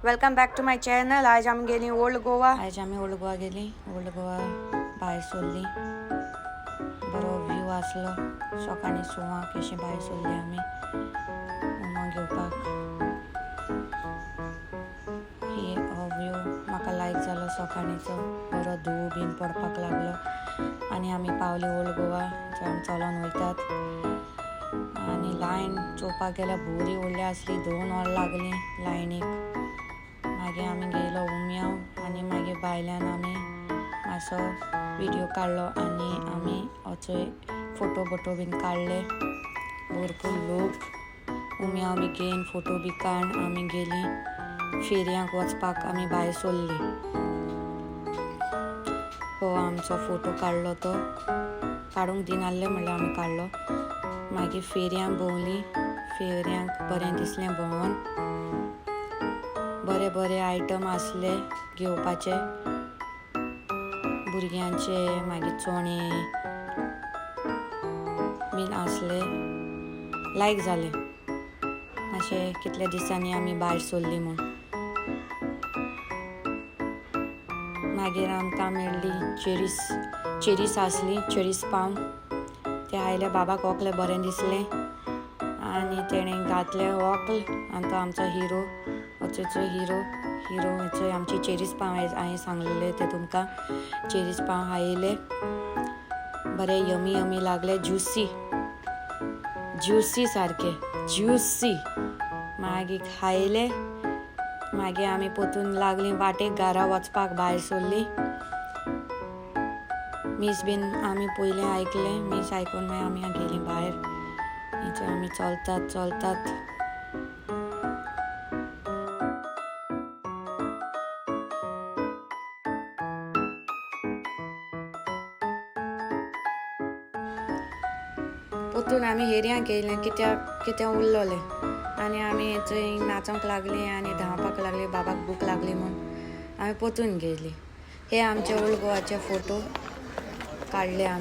Welcome back to my channel. आज आम्ही गेली ओल्ड गोवा. गेली. ओल्ड गोवा भायर सरली. बरो व्यू आसलो. सकाळी सुवाक अशी भायर सरली आमी उमा घेवपाक. ही हो व्यू म्हाका लायक जालो सकाळीचो. बरो धूव बीन पडपाक लागलो आनी आमी पावली ओल्ड गोवा. आमी चलोन वयतात आनी लायन चोवपाक गेल्यार बोरी व्हडली आसली. 2 वर लागली लायनीक. मागीर आमी गेलो उम्याव आनी मागीर भायल्यान आमी मातसो विडियो काडलो आनी आमी वचोय फोटो बीन काडले. भरपूर लोक उम्याव बी घेवन फोटो बी काडून आमी गेली फेरयांक वचपाक. आमी भायर सरली. हो आमचो फोटो काडलो तो. काडूंक दिनासलें म्हणल्यार आमी काडलो. मागीर फेरयांक भोंवली. फेरयांक बरें दिसलें भोंवून. बरे आयटम आसले घेवपाचे भुरग्यांचे. मागीर चोणे बीन आसले. लायक जालें अशें कितल्या दिसांनी आमी भायर सरली म्हूण. मागीर आमकां मेळ्ळी चेरीस आसली. चेरीस पाव ते आयले. बाबाक वोकलें बरें दिसलें आनी तेणें घातलें वोकल आनी तो आमचो हिरो. वचूचो हिरो वचूय आमची चेरीस पाव हांवें सांगलेले ते तुमकां. चेरीस पाव खायले. बरे यमी लागले. ज्युसी सारके ज्युसी. मागीर खायले. मागीर आमी पोतून लागली वाटेक घरा वचपाक भायर सरली. मीस बीन आमी पयलें आयकलें. मीस आयकून मागीर आमी गेली भायर. थंय आमी चलतात पोतून आमी हेरयांक गेले कित्याक उरलोले आनी आमी थंय नाचोंक लागली आनी धांवपाक लागली. बाबाक भूक लागली म्हूण आमी पोतून गेली. हे आमचे ओल्ड गोवाचे फोटो काडले आमी.